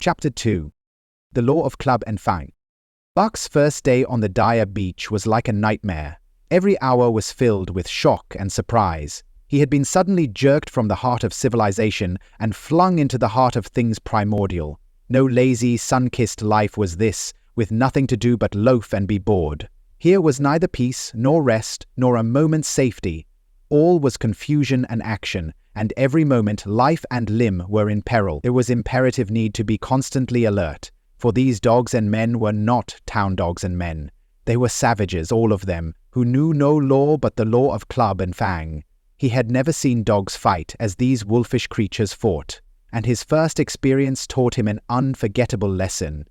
Chapter 2. The Law of Club and Fang. Buck's first day on the dire beach was like a nightmare. Every hour was filled with shock and surprise. He had been suddenly jerked from the heart of civilization and flung into the heart of things primordial. No lazy, sun-kissed life was this, with nothing to do but loaf and be bored. Here was neither peace, nor rest, nor a moment's safety. All was confusion and action, and every moment life and limb were in peril. There was imperative need to be constantly alert, for these dogs and men were not town dogs and men. They were savages, all of them, who knew no law but the law of club and fang. He had never seen dogs fight as these wolfish creatures fought, and his first experience taught him an unforgettable lesson.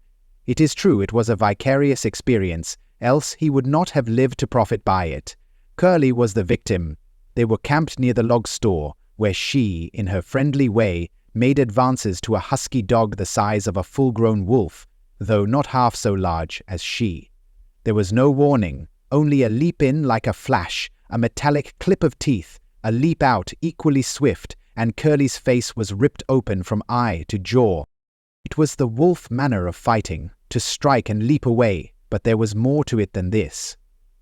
It is true it was a vicarious experience, else he would not have lived to profit by it. Curly was the victim. They were camped near the log store, where she, in her friendly way, made advances to a husky dog the size of a full-grown wolf, though not half so large as she. There was no warning, only a leap in like a flash, a metallic clip of teeth, a leap out equally swift, and Curly's face was ripped open from eye to jaw. It was the wolf manner of fighting, to strike and leap away, but there was more to it than this.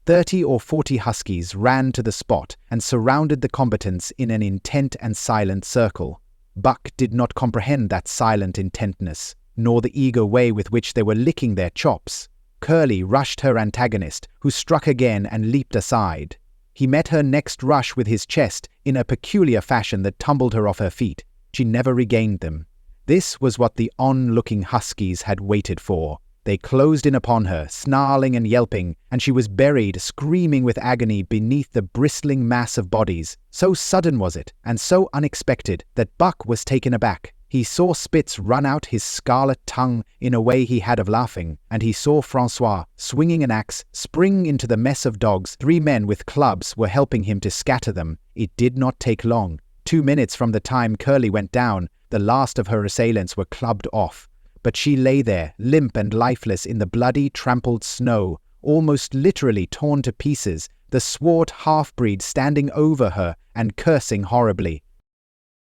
30 or 40 huskies ran to the spot and surrounded the combatants in an intent and silent circle. Buck did not comprehend that silent intentness, nor the eager way with which they were licking their chops. Curly rushed her antagonist, who struck again and leaped aside. He met her next rush with his chest in a peculiar fashion that tumbled her off her feet. She never regained them. This was what the onlooking huskies had waited for. They closed in upon her, snarling and yelping, and she was buried, screaming with agony, beneath the bristling mass of bodies. So sudden was it, and so unexpected, that Buck was taken aback. He saw Spitz run out his scarlet tongue in a way he had of laughing, and he saw Francois, swinging an axe, spring into the mess of dogs. 3 men with clubs were helping him to scatter them. It did not take long. 2 minutes from the time Curly went down, the last of her assailants were clubbed off. But she lay there, limp and lifeless in the bloody, trampled snow, almost literally torn to pieces, the swart half-breed standing over her and cursing horribly.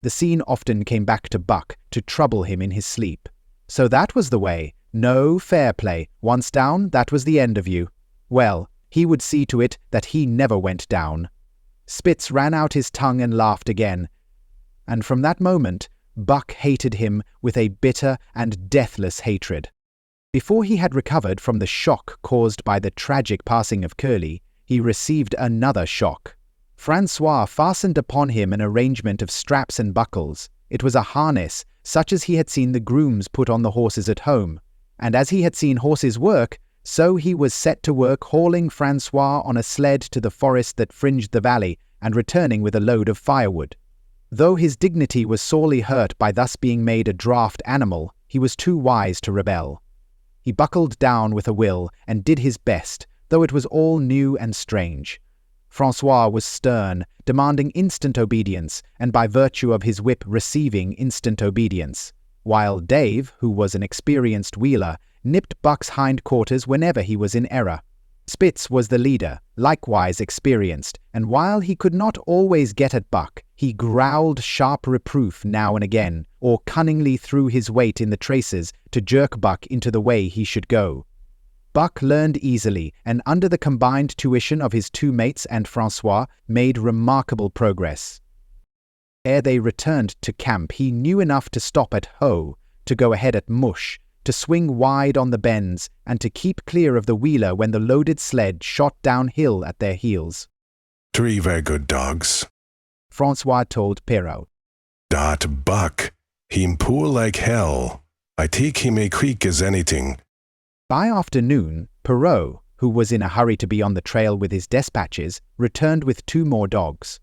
The scene often came back to Buck to trouble him in his sleep. So that was the way. No fair play. Once down, that was the end of you. Well, he would see to it that he never went down. Spitz ran out his tongue and laughed again. And from that moment, Buck hated him with a bitter and deathless hatred. Before he had recovered from the shock caused by the tragic passing of Curly, he received another shock. Francois fastened upon him an arrangement of straps and buckles. It was a harness, such as he had seen the grooms put on the horses at home. And as he had seen horses work, so he was set to work hauling Francois on a sled to the forest that fringed the valley and returning with a load of firewood. Though his dignity was sorely hurt by thus being made a draft animal, he was too wise to rebel. He buckled down with a will and did his best, though it was all new and strange. Francois was stern, demanding instant obedience, and by virtue of his whip receiving instant obedience, while Dave, who was an experienced wheeler, nipped Buck's hindquarters whenever he was in error. Spitz was the leader, likewise experienced, and while he could not always get at Buck, he growled sharp reproof now and again, or cunningly threw his weight in the traces to jerk Buck into the way he should go. Buck learned easily, and under the combined tuition of his 2 mates and Francois, made remarkable progress. Ere they returned to camp, he knew enough to stop at Hoe, to go ahead at Mush, to swing wide on the bends, and to keep clear of the wheeler when the loaded sled shot downhill at their heels. 3 very good dogs, Francois told Perrault. Dat Buck, him poor like hell. I think he may quick as anything. By afternoon, Perrault, who was in a hurry to be on the trail with his despatches, returned with 2 more dogs.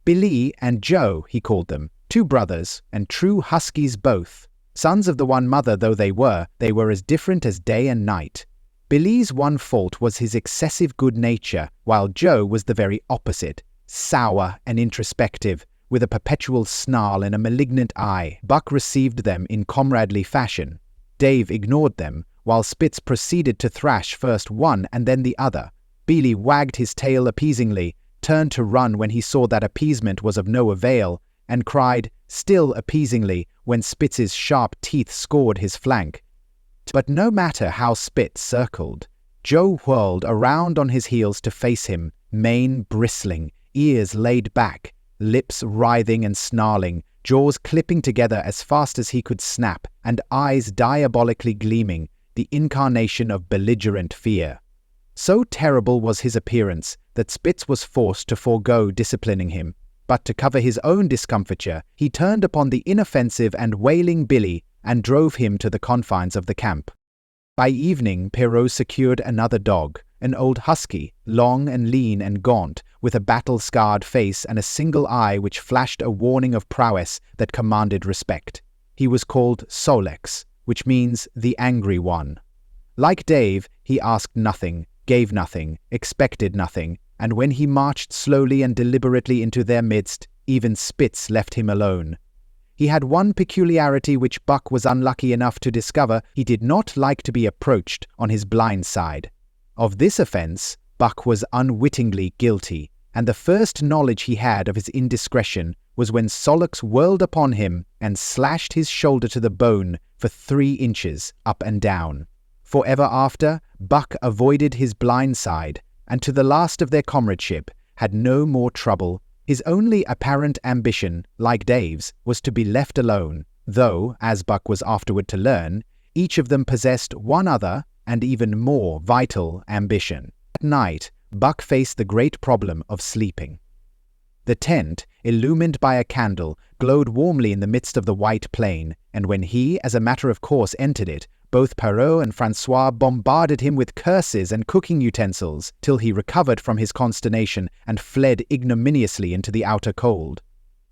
Billy and Joe, he called them, 2 brothers, and true huskies both. Sons of the one mother though they were as different as day and night. Billy's one fault was his excessive good nature, while Joe was the very opposite, sour and introspective, with a perpetual snarl and a malignant eye. Buck received them in comradely fashion. Dave ignored them, while Spitz proceeded to thrash first one and then the other. Billy wagged his tail appeasingly, turned to run when he saw that appeasement was of no avail, and cried, still appeasingly, when Spitz's sharp teeth scored his flank. But no matter how Spitz circled, Joe whirled around on his heels to face him, mane bristling, ears laid back, lips writhing and snarling, jaws clipping together as fast as he could snap, and eyes diabolically gleaming, the incarnation of belligerent fear. So terrible was his appearance that Spitz was forced to forego disciplining him, but to cover his own discomfiture, he turned upon the inoffensive and wailing Billy and drove him to the confines of the camp. By evening, Perrault secured another dog, an old husky, long and lean and gaunt, with a battle-scarred face and a single eye which flashed a warning of prowess that commanded respect. He was called Solex, which means the angry one. Like Dave, he asked nothing, gave nothing, expected nothing, and when he marched slowly and deliberately into their midst, even Spitz left him alone. He had one peculiarity which Buck was unlucky enough to discover: he did not like to be approached on his blind side. Of this offense, Buck was unwittingly guilty, and the first knowledge he had of his indiscretion was when Solex whirled upon him and slashed his shoulder to the bone for 3 inches up and down. Forever after, Buck avoided his blind side, and to the last of their comradeship, had no more trouble. His only apparent ambition, like Dave's, was to be left alone, though, as Buck was afterward to learn, each of them possessed one other and even more vital ambition. At night, Buck faced the great problem of sleeping. The tent, illumined by a candle, glowed warmly in the midst of the white plain, and when he, as a matter of course, entered it, both Perrault and Francois bombarded him with curses and cooking utensils, till he recovered from his consternation and fled ignominiously into the outer cold.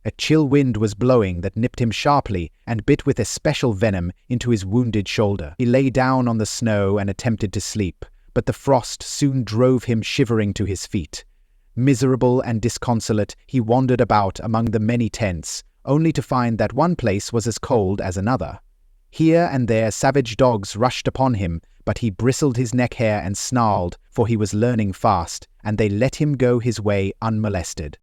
A chill wind was blowing that nipped him sharply and bit with especial venom into his wounded shoulder. He lay down on the snow and attempted to sleep, but the frost soon drove him shivering to his feet. Miserable and disconsolate, he wandered about among the many tents, only to find that one place was as cold as another. Here and there savage dogs rushed upon him, but he bristled his neck hair and snarled, for he was learning fast, and they let him go his way unmolested.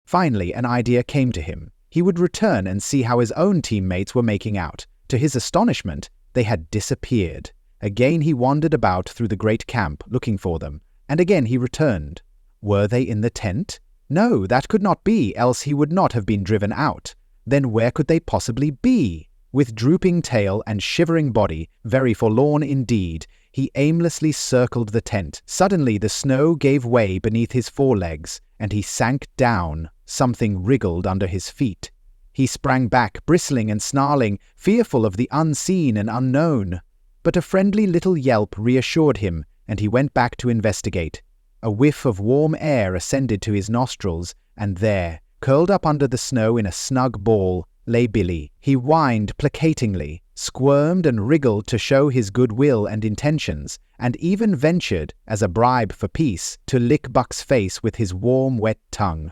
Finally, an idea came to him. He would return and see how his own teammates were making out. To his astonishment, they had disappeared. Again he wandered about through the great camp, looking for them, and again he returned. Were they in the tent? No, that could not be, else he would not have been driven out. Then where could they possibly be? With drooping tail and shivering body, very forlorn indeed, he aimlessly circled the tent. Suddenly the snow gave way beneath his forelegs, and he sank down. Something wriggled under his feet. He sprang back, bristling and snarling, fearful of the unseen and unknown. But a friendly little yelp reassured him, and he went back to investigate. A whiff of warm air ascended to his nostrils, and there, curled up under the snow in a snug ball, lay Billy. He whined placatingly, squirmed and wriggled to show his goodwill and intentions, and even ventured, as a bribe for peace, to lick Buck's face with his warm, wet tongue.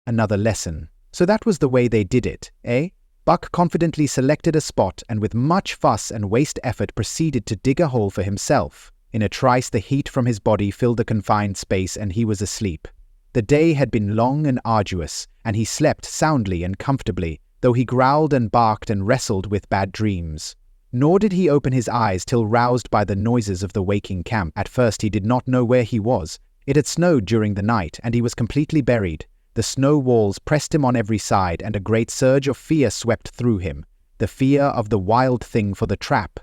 Another lesson. So that was the way they did it, eh? Buck confidently selected a spot and with much fuss and waste effort proceeded to dig a hole for himself. In a trice the heat from his body filled the confined space and he was asleep. The day had been long and arduous, and he slept soundly and comfortably, though he growled and barked and wrestled with bad dreams. Nor did he open his eyes till roused by the noises of the waking camp. At first he did not know where he was. It had snowed during the night, and he was completely buried. The snow walls pressed him on every side, and a great surge of fear swept through him. The fear of the wild thing for the trap.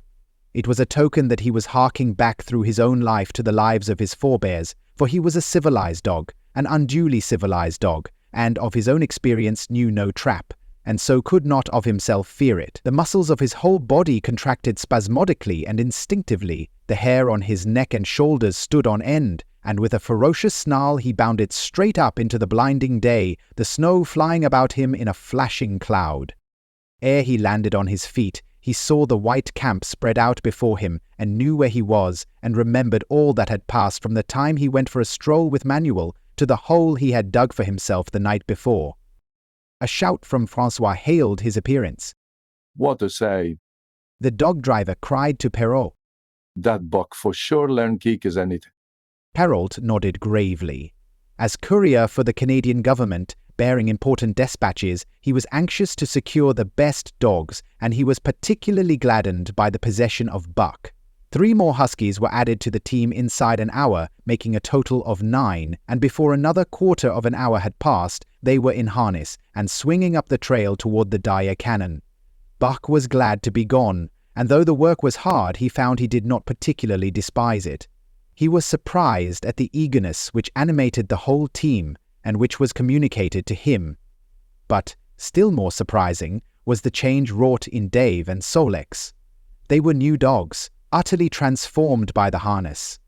It was a token that he was harking back through his own life to the lives of his forebears, for he was a civilized dog, an unduly civilized dog, and of his own experience knew no trap, and so could not of himself fear it. The muscles of his whole body contracted spasmodically and instinctively. The hair on his neck and shoulders stood on end, and with a ferocious snarl he bounded straight up into the blinding day, the snow flying about him in a flashing cloud. Ere he landed on his feet, he saw the white camp spread out before him, and knew where he was, and remembered all that had passed from the time he went for a stroll with Manuel to the hole he had dug for himself the night before. A shout from Francois hailed his appearance. What a say! The dog driver cried to Perrault. That Buck for sure learned kick, isn't it? Perrault nodded gravely. As courier for the Canadian government, bearing important dispatches, he was anxious to secure the best dogs, and he was particularly gladdened by the possession of Buck. 3 more huskies were added to the team inside an hour, making a total of 9, and before another quarter of an hour had passed, they were in harness and swinging up the trail toward the Dyer cannon. Buck was glad to be gone, and though the work was hard, he found he did not particularly despise it. He was surprised at the eagerness which animated the whole team and which was communicated to him. But, still more surprising, was the change wrought in Dave and Solex. They were new dogs, utterly transformed by the harness.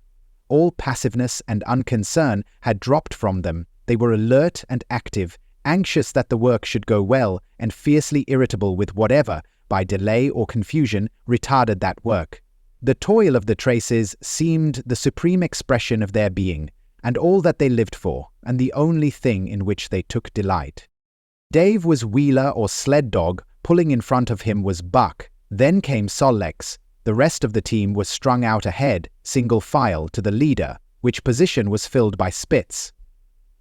All passiveness and unconcern had dropped from them. They were alert and active, anxious that the work should go well, and fiercely irritable with whatever, by delay or confusion, retarded that work. The toil of the traces seemed the supreme expression of their being, and all that they lived for, and the only thing in which they took delight. Dave was wheeler or sled dog, pulling in front of him was Buck, then came Solex. The rest of the team was strung out ahead, single file, to the leader, which position was filled by Spitz.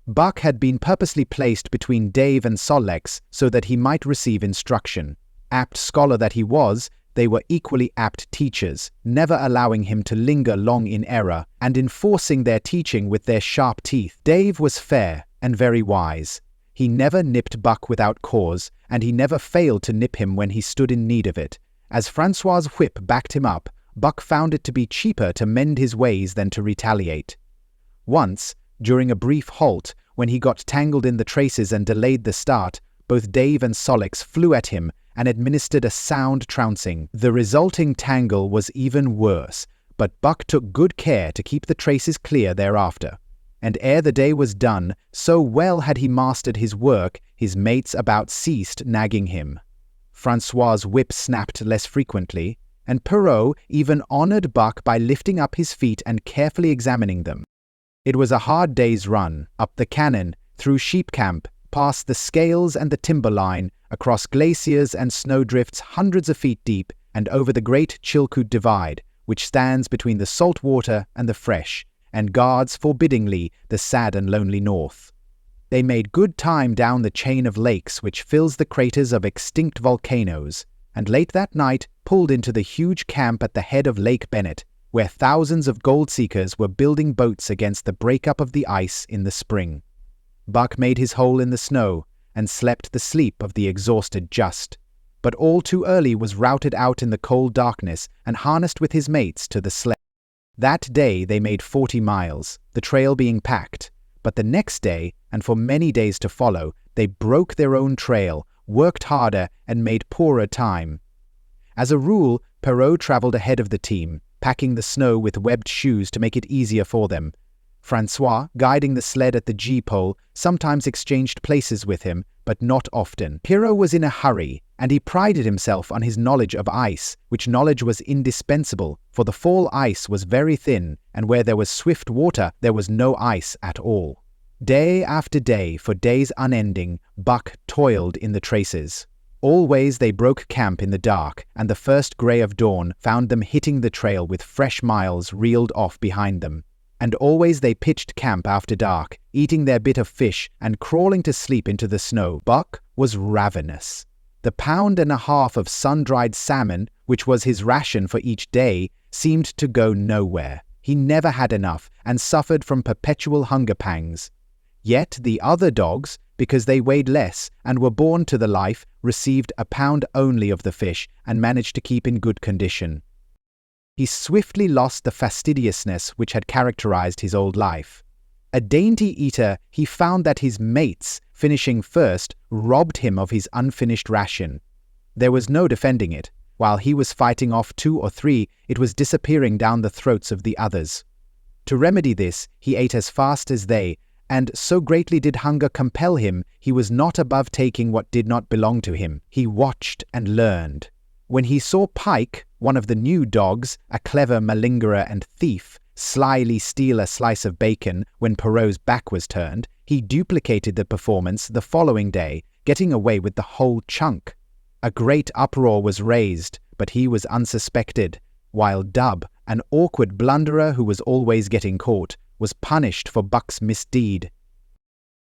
Buck had been purposely placed between Dave and Solex so that he might receive instruction. Apt scholar that he was, they were equally apt teachers, never allowing him to linger long in error, and enforcing their teaching with their sharp teeth. Dave was fair and very wise. He never nipped Buck without cause, and he never failed to nip him when he stood in need of it. As Francois's whip backed him up, Buck found it to be cheaper to mend his ways than to retaliate. Once, during a brief halt, when he got tangled in the traces and delayed the start, both Dave and Solex flew at him and administered a sound trouncing. The resulting tangle was even worse, but Buck took good care to keep the traces clear thereafter. And ere the day was done, so well had he mastered his work, his mates about ceased nagging him. Francois's whip snapped less frequently, and Perrault even honored Buck by lifting up his feet and carefully examining them. It was a hard day's run, up the cannon, through sheep camp, past the scales and the timberline, across glaciers and snowdrifts hundreds of feet deep, and over the great Chilkoot Divide, which stands between the salt water and the fresh, and guards forbiddingly the sad and lonely north. They made good time down the chain of lakes which fills the craters of extinct volcanoes, and late that night pulled into the huge camp at the head of Lake Bennett, where thousands of gold-seekers were building boats against the breakup of the ice in the spring. Buck made his hole in the snow, and slept the sleep of the exhausted just, but all too early was routed out in the cold darkness and harnessed with his mates to the sled. That day they made 40 miles, the trail being packed, but the next day, and for many days to follow, they broke their own trail, worked harder, and made poorer time. As a rule, Perrault traveled ahead of the team, packing the snow with webbed shoes to make it easier for them. Francois, guiding the sled at the G-pole, sometimes exchanged places with him, but not often. Perrault was in a hurry, and he prided himself on his knowledge of ice, which knowledge was indispensable, for the fall ice was very thin, and where there was swift water, there was no ice at all. Day after day, for days unending, Buck toiled in the traces. Always they broke camp in the dark, and the first grey of dawn found them hitting the trail with fresh miles reeled off behind them. And always they pitched camp after dark, eating their bit of fish and crawling to sleep into the snow. Buck was ravenous. The pound and a half of sun-dried salmon, which was his ration for each day, seemed to go nowhere. He never had enough and suffered from perpetual hunger pangs. Yet the other dogs, because they weighed less and were born to the life, received a pound only of the fish and managed to keep in good condition. He swiftly lost the fastidiousness which had characterized his old life. A dainty eater, he found that his mates, finishing first, robbed him of his unfinished ration. There was no defending it. While he was fighting off 2 or 3, it was disappearing down the throats of the others. To remedy this, he ate as fast as they, and so greatly did hunger compel him, he was not above taking what did not belong to him. He watched and learned. When he saw Pike, one of the new dogs, a clever malingerer and thief, slyly steal a slice of bacon when Perrault's back was turned, he duplicated the performance the following day, getting away with the whole chunk. A great uproar was raised, but he was unsuspected, while Dub, an awkward blunderer who was always getting caught, was punished for Buck's misdeed.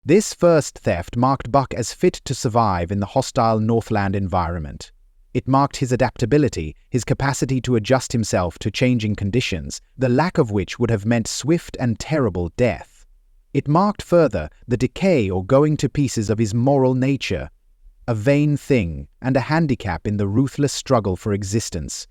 This first theft marked Buck as fit to survive in the hostile Northland environment. It marked his adaptability, his capacity to adjust himself to changing conditions, the lack of which would have meant swift and terrible death. It marked further the decay or going to pieces of his moral nature, a vain thing and a handicap in the ruthless struggle for existence.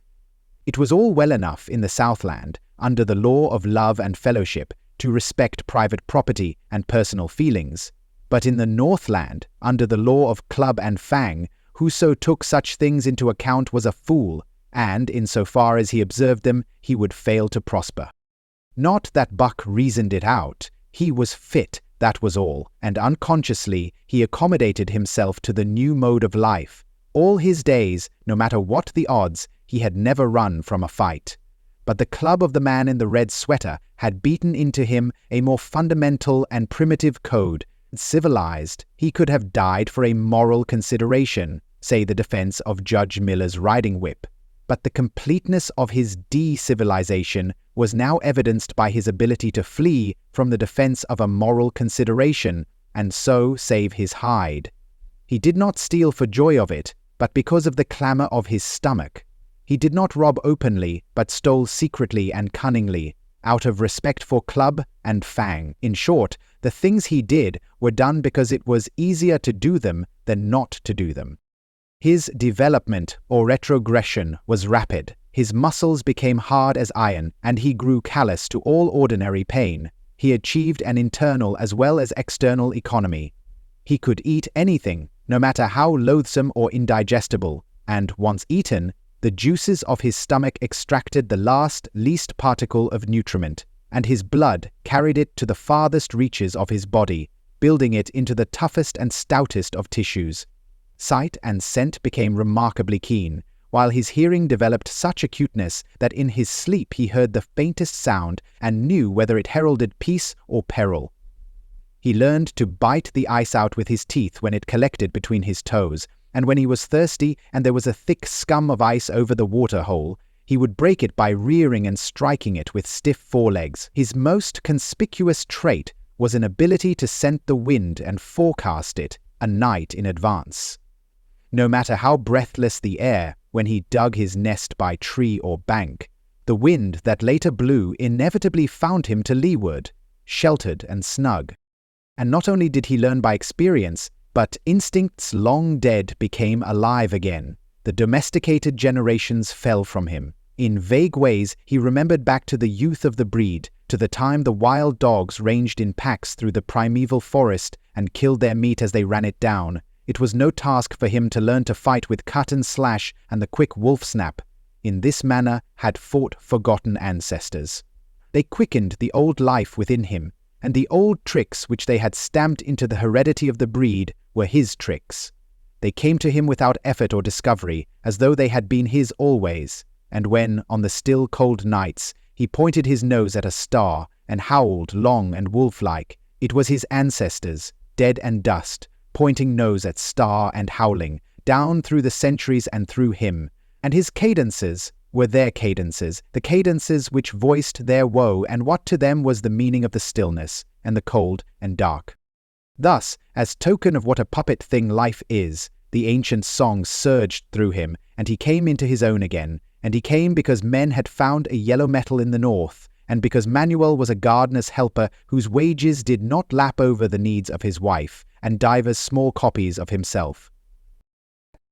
It was all well enough in the Southland, under the law of love and fellowship, to respect private property and personal feelings, but in the Northland, under the law of club and fang, whoso took such things into account was a fool, and, insofar as he observed them, he would fail to prosper. Not that Buck reasoned it out, he was fit, that was all, and unconsciously he accommodated himself to the new mode of life. All his days, no matter what the odds, he had never run from a fight. But the club of the man in the red sweater had beaten into him a more fundamental and primitive code. Civilized, he could have died for a moral consideration, say the defense of Judge Miller's riding whip. But the completeness of his de-civilization was now evidenced by his ability to flee from the defense of a moral consideration, and so save his hide. He did not steal for joy of it, but because of the clamor of his stomach. He did not rob openly, but stole secretly and cunningly, out of respect for club and fang. In short, the things he did were done because it was easier to do them than not to do them. His development, or retrogression, was rapid. His muscles became hard as iron, and he grew callous to all ordinary pain. He achieved an internal as well as external economy. He could eat anything, no matter how loathsome or indigestible, and, once eaten, the juices of his stomach extracted the least particle of nutriment, and his blood carried it to the farthest reaches of his body, building it into the toughest and stoutest of tissues. Sight and scent became remarkably keen, while his hearing developed such acuteness that in his sleep he heard the faintest sound and knew whether it heralded peace or peril. He learned to bite the ice out with his teeth when it collected between his toes, and when he was thirsty and there was a thick scum of ice over the water hole, he would break it by rearing and striking it with stiff forelegs. His most conspicuous trait was an ability to scent the wind and forecast it a night in advance. No matter how breathless the air when he dug his nest by tree or bank, the wind that later blew inevitably found him to leeward, sheltered and snug. And not only did he learn by experience, but instincts long dead became alive again. The domesticated generations fell from him. In vague ways, he remembered back to the youth of the breed, to the time the wild dogs ranged in packs through the primeval forest and killed their meat as they ran it down. It was no task for him to learn to fight with cut and slash and the quick wolf snap. In this manner had fought forgotten ancestors. They quickened the old life within him, and the old tricks which they had stamped into the heredity of the breed were his tricks. They came to him without effort or discovery, as though they had been his always, and when, on the still cold nights, he pointed his nose at a star and howled long and wolf-like, it was his ancestors, dead and dust, pointing nose at star and howling, down through the centuries and through him, and his cadences were their cadences, the cadences which voiced their woe and what to them was the meaning of the stillness, and the cold and dark. Thus, as token of what a puppet thing life is, the ancient songs surged through him, and he came into his own again, and he came because men had found a yellow metal in the north, and because Manuel was a gardener's helper whose wages did not lap over the needs of his wife, and divers small copies of himself.